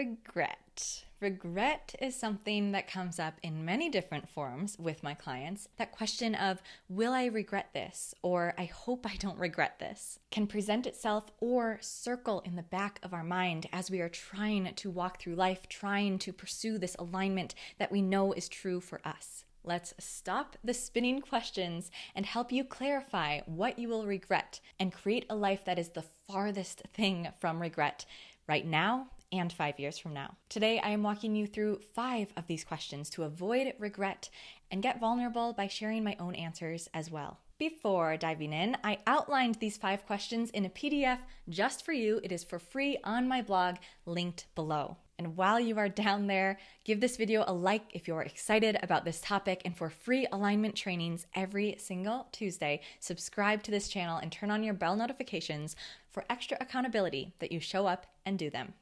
Regret. Regret is something that comes up in many different forms with my clients. That question of, will I regret this? Or I hope I don't regret this, can present itself or circle in the back of our mind as we are trying to walk through life, trying to pursue this alignment that we know is true for us. Let's stop the spinning questions and help you clarify what you will regret and create a life that is the farthest thing from regret right now and 5 years from now. Today, I am walking you through 5 of these questions to avoid regret and get vulnerable by sharing my own answers as well. Before diving in, I outlined these 5 questions in a PDF just for you. It is for free on my blog, linked below. And while you are down there, give this video a like if you're excited about this topic. And for free alignment trainings every single Tuesday, subscribe to this channel and turn on your bell notifications for extra accountability that you show up and do them.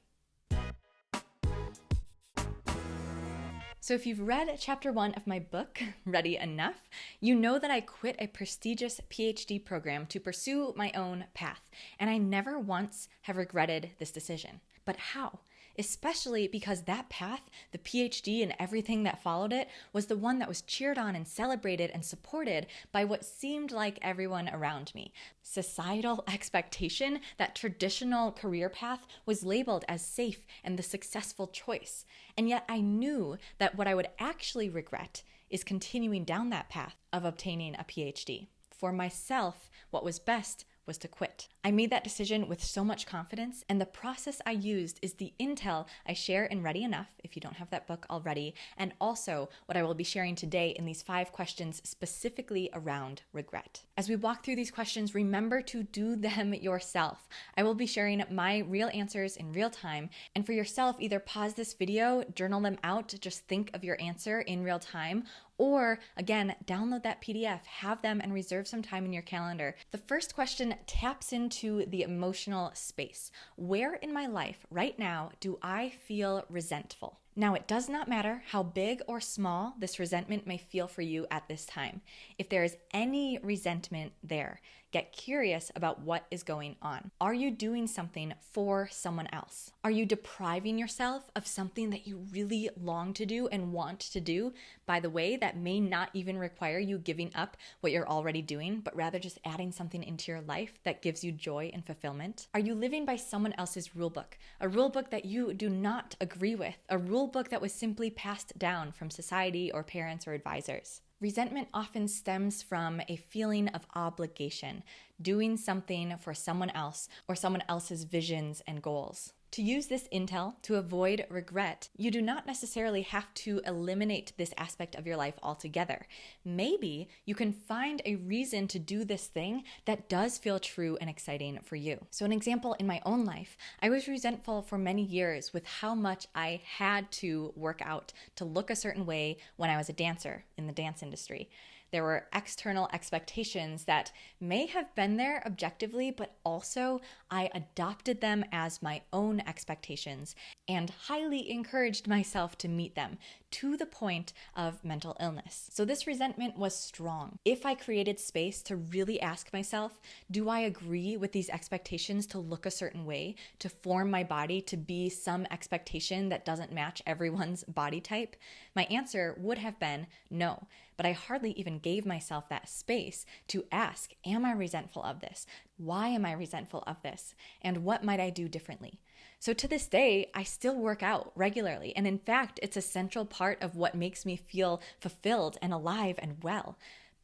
So if you've read chapter 1 of my book, Ready Enough, you know that I quit a prestigious PhD program to pursue my own path. And I never once have regretted this decision. But how? Especially because that path, the PhD and everything that followed it, was the one that was cheered on and celebrated and supported by what seemed like everyone around me. Societal expectation that traditional career path was labeled as safe and the successful choice. And yet I knew that what I would actually regret is continuing down that path of obtaining a PhD. For myself, what was best was to quit. I made that decision with so much confidence, and the process I used is the intel I share in Ready Enough, if you don't have that book already, and also what I will be sharing today in these 5 questions specifically around regret. As we walk through these questions, remember to do them yourself. I will be sharing my real answers in real time, and for yourself, either pause this video, journal them out, just think of your answer in real time, or again, download that PDF, have them, and reserve some time in your calendar. The first question taps into the emotional space. Where in my life right now do I feel resentful? Now, it does not matter how big or small this resentment may feel for you at this time. If there is any resentment there, get curious about what is going on. Are you doing something for someone else? Are you depriving yourself of something that you really long to do and want to do? By the way, that may not even require you giving up what you're already doing, but rather just adding something into your life that gives you joy and fulfillment. Are you living by someone else's rule book? A rule book that you do not agree with, a rule book that was simply passed down from society or parents or advisors. Resentment often stems from a feeling of obligation, doing something for someone else or someone else's visions and goals. To use this intel to avoid regret, you do not necessarily have to eliminate this aspect of your life altogether. Maybe you can find a reason to do this thing that does feel true and exciting for you. So an example in my own life, I was resentful for many years with how much I had to work out to look a certain way when I was a dancer in the dance industry. There were external expectations that may have been there objectively, but also I adopted them as my own expectations and highly encouraged myself to meet them to the point of mental illness. So this resentment was strong. If I created space to really ask myself, do I agree with these expectations to look a certain way, to form my body to be some expectation that doesn't match everyone's body type? My answer would have been no. But I hardly even gave myself that space to ask, am I resentful of this? Why am I resentful of this? And what might I do differently? So to this day, I still work out regularly. And in fact, it's a central part of what makes me feel fulfilled and alive and well.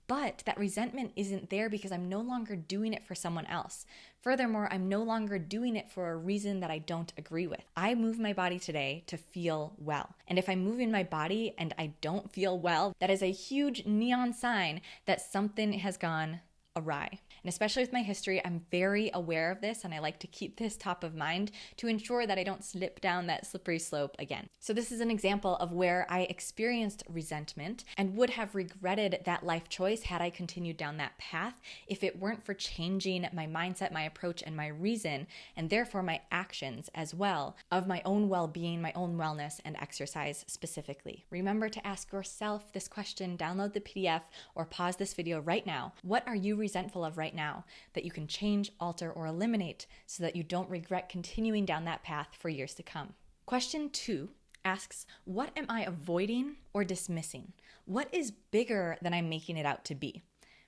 But that resentment isn't there because I'm no longer doing it for someone else. Furthermore, I'm no longer doing it for a reason that I don't agree with. I move my body today to feel well. And if I'm moving my body and I don't feel well, that is a huge neon sign that something has gone awry. And especially with my history, I'm very aware of this, and I like to keep this top of mind to ensure that I don't slip down that slippery slope again. So this is an example of where I experienced resentment and would have regretted that life choice had I continued down that path if it weren't for changing my mindset, my approach, and my reason, and therefore my actions as well, of my own well-being, my own wellness, and exercise specifically. Remember to ask yourself this question, download the PDF, or pause this video right now. What are you resentful of right now that you can change, alter, or eliminate so that you don't regret continuing down that path for years to come? Question 2 asks, what am I avoiding or dismissing? What is bigger than I'm making it out to be?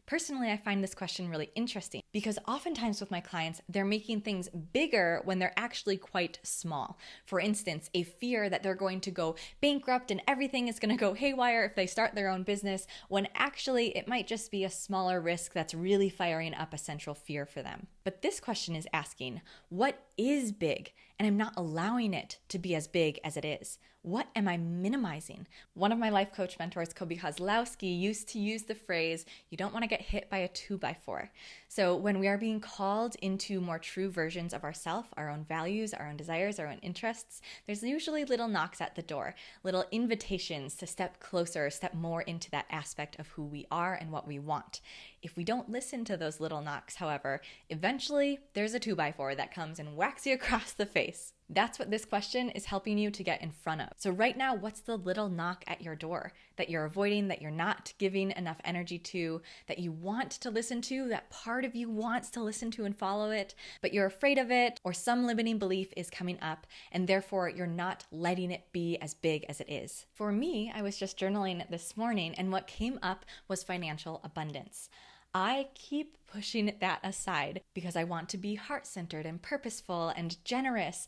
Personally, I find this question really interesting because oftentimes with my clients, they're making things bigger when they're actually quite small. For instance, a fear that they're going to go bankrupt and everything is going to go haywire if they start their own business, when actually it might just be a smaller risk that's really firing up a central fear for them. But this question is asking, what is big? And I'm not allowing it to be as big as it is. What am I minimizing? One of my life coach mentors, Kobe Kozlowski, used to use the phrase, you don't want to get hit by a 2x4. So when we are being called into more true versions of ourselves, our own values, our own desires, our own interests, there's usually little knocks at the door, little invitations to step closer, step more into that aspect of who we are and what we want. If we don't listen to those little knocks, however, eventually there's a 2x4 that comes and whacks you across the face. That's what this question is helping you to get in front of. So right now, what's the little knock at your door that you're avoiding, that you're not giving enough energy to, that you want to listen to, that part of you wants to listen to and follow it, but you're afraid of it, or some limiting belief is coming up, and therefore you're not letting it be as big as it is. For me, I was just journaling this morning, and what came up was financial abundance. I keep pushing that aside because I want to be heart-centered and purposeful and generous.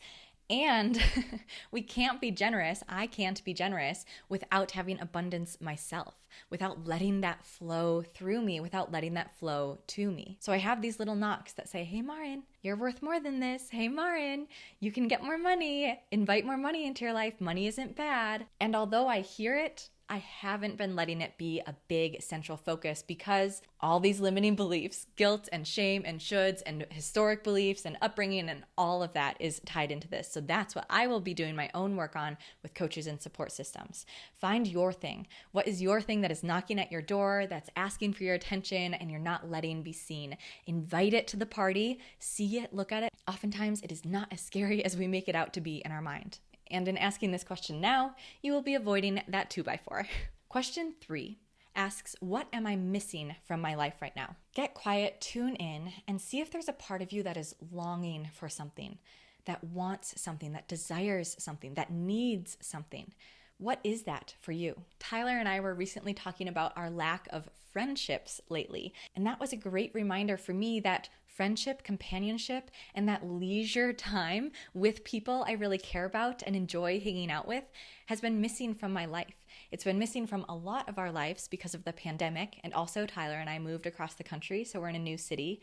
And we can't be generous, I can't be generous without having abundance myself, without letting that flow through me, without letting that flow to me. So I have these little knocks that say, hey Marin, you're worth more than this. Hey Marin, you can get more money. Invite more money into your life. Money isn't bad. And although I hear it, I haven't been letting it be a big central focus because all these limiting beliefs, guilt and shame and shoulds and historic beliefs and upbringing and all of that is tied into this. So that's what I will be doing my own work on with coaches and support systems. Find your thing. What is your thing that is knocking at your door, that's asking for your attention and you're not letting be seen? Invite it to the party, see it, look at it. Oftentimes it is not as scary as we make it out to be in our mind. And in asking this question now, you will be avoiding that 2x4. Question 3 asks, what am I missing from my life right now? Get quiet, tune in, and see if there's a part of you that is longing for something, that wants something, that desires something, that needs something. What is that for you? Tyler and I were recently talking about our lack of friendships lately, and that was a great reminder for me that friendship, companionship, and that leisure time with people I really care about and enjoy hanging out with has been missing from my life. It's been missing from a lot of our lives because of the pandemic, and also Tyler and I moved across the country, so we're in a new city.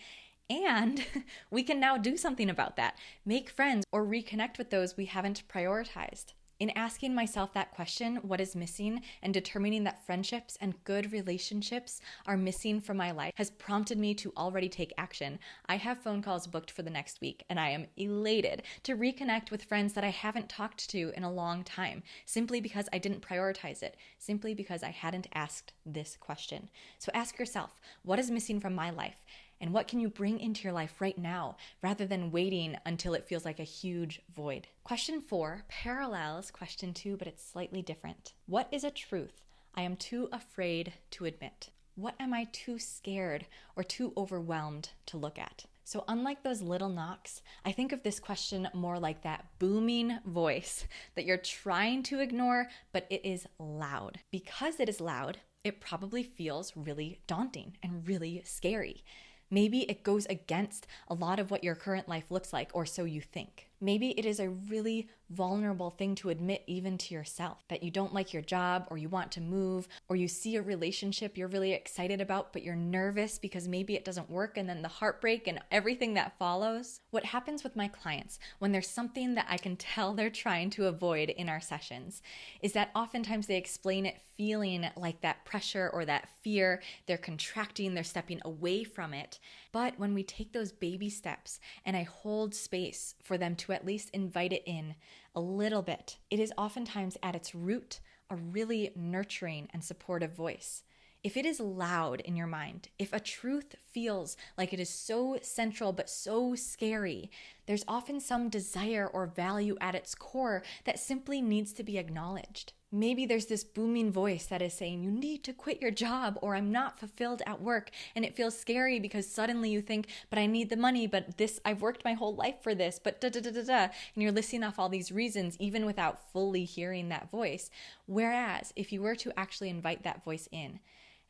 And we can now do something about that, make friends or reconnect with those we haven't prioritized. In asking myself that question, what is missing, and determining that friendships and good relationships are missing from my life has prompted me to already take action. I have phone calls booked for the next week, and I am elated to reconnect with friends that I haven't talked to in a long time, simply because I didn't prioritize it, simply because I hadn't asked this question. So ask yourself, what is missing from my life? And what can you bring into your life right now rather than waiting until it feels like a huge void? Question 4 parallels question 2, but it's slightly different. What is a truth I am too afraid to admit? What am I too scared or too overwhelmed to look at? So unlike those little knocks, I think of this question more like that booming voice that you're trying to ignore, but it is loud. Because it is loud, it probably feels really daunting and really scary. Maybe it goes against a lot of what your current life looks like, or so you think. Maybe it is a really vulnerable thing to admit even to yourself, that you don't like your job, or you want to move, or you see a relationship you're really excited about, but you're nervous because maybe it doesn't work, and then the heartbreak and everything that follows. What happens with my clients when there's something that I can tell they're trying to avoid in our sessions is that oftentimes they explain it feeling like that pressure or that fear. They're contracting, they're stepping away from it. But when we take those baby steps and I hold space for them to at least invite it in a little bit, it is oftentimes at its root a really nurturing and supportive voice. If it is loud in your mind, if a truth feels like it is so central but so scary, there's often some desire or value at its core that simply needs to be acknowledged. Maybe there's this booming voice that is saying, you need to quit your job, or I'm not fulfilled at work. And it feels scary because suddenly you think, but I need the money, but this, I've worked my whole life for this, but da da da da da. And you're listing off all these reasons, even without fully hearing that voice. Whereas if you were to actually invite that voice in,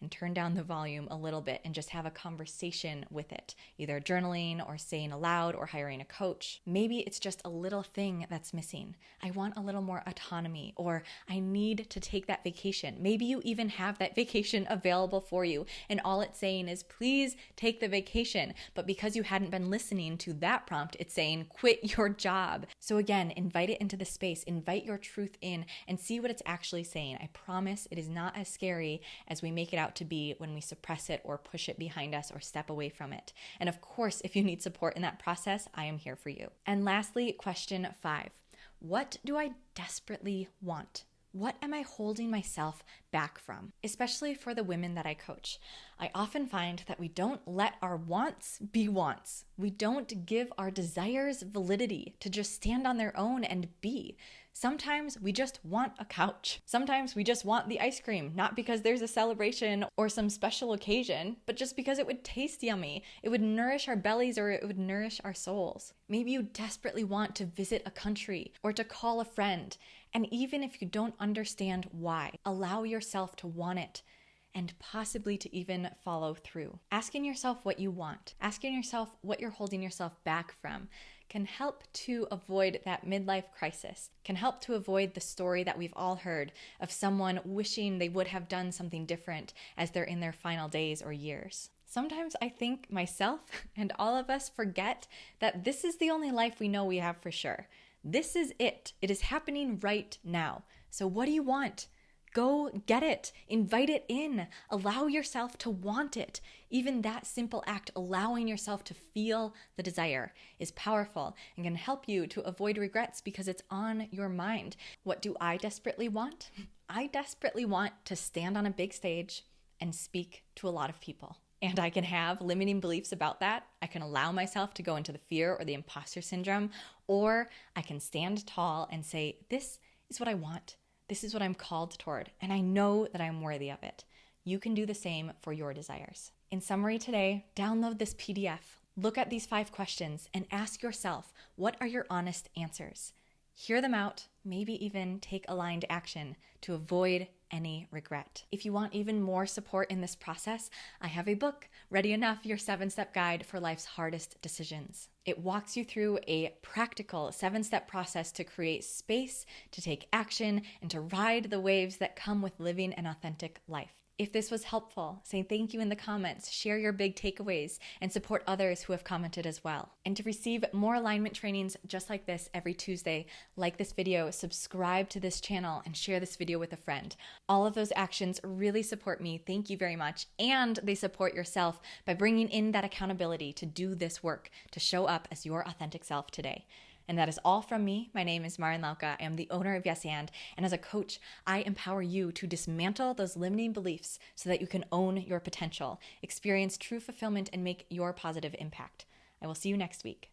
and turn down the volume a little bit and just have a conversation with it, either journaling or saying aloud or hiring a coach. Maybe it's just a little thing that's missing. I want a little more autonomy, or I need to take that vacation. Maybe you even have that vacation available for you, and all it's saying is, please take the vacation. But because you hadn't been listening to that prompt, it's saying, quit your job. So again, invite it into the space, invite your truth in, and see what it's actually saying. I promise it is not as scary as we make it out to be when we suppress it or push it behind us or step away from it. And of course, if you need support in that process, I am here for you. And lastly, question 5. What do I desperately want? What am I holding myself back from? Especially for the women that I coach. I often find that we don't let our wants be wants. We don't give our desires validity to just stand on their own and be. Sometimes we just want a couch. Sometimes we just want the ice cream, not because there's a celebration or some special occasion, but just because it would taste yummy. It would nourish our bellies, or it would nourish our souls. Maybe you desperately want to visit a country or to call a friend. And even if you don't understand why, allow yourself to want it and possibly to even follow through. Asking yourself what you want, asking yourself what you're holding yourself back from, can help to avoid that midlife crisis, can help to avoid the story that we've all heard of someone wishing they would have done something different as they're in their final days or years. Sometimes I think myself and all of us forget that this is the only life we know we have for sure. This is it. It is happening right now. So what do you want? Go get it. Invite it in. Allow yourself to want it. Even that simple act, allowing yourself to feel the desire, is powerful and can help you to avoid regrets because it's on your mind. What do I desperately want? I desperately want to stand on a big stage and speak to a lot of people. And I can have limiting beliefs about that. I can allow myself to go into the fear or the imposter syndrome, or I can stand tall and say, this is what I want. This is what I'm called toward, and I know that I'm worthy of it. You can do the same for your desires. In summary today, download this PDF, look at these 5 questions, and ask yourself, what are your honest answers? Hear them out, maybe even take aligned action to avoid any regret. If you want even more support in this process, I have a book, Ready Enough, Your 7-Step Guide for Life's Hardest Decisions. It walks you through a practical 7-step process to create space, to take action, and to ride the waves that come with living an authentic life. If this was helpful, say thank you in the comments, share your big takeaways, and support others who have commented as well. And to receive more alignment trainings just like this every Tuesday, like this video, subscribe to this channel, and share this video with a friend. All of those actions really support me. Thank you very much. And they support yourself by bringing in that accountability to do this work, to show up as your authentic self today. And that is all from me. My name is Marin Lauka. I am the owner of Yes And as a coach, I empower you to dismantle those limiting beliefs so that you can own your potential, experience true fulfillment, and make your positive impact. I will see you next week.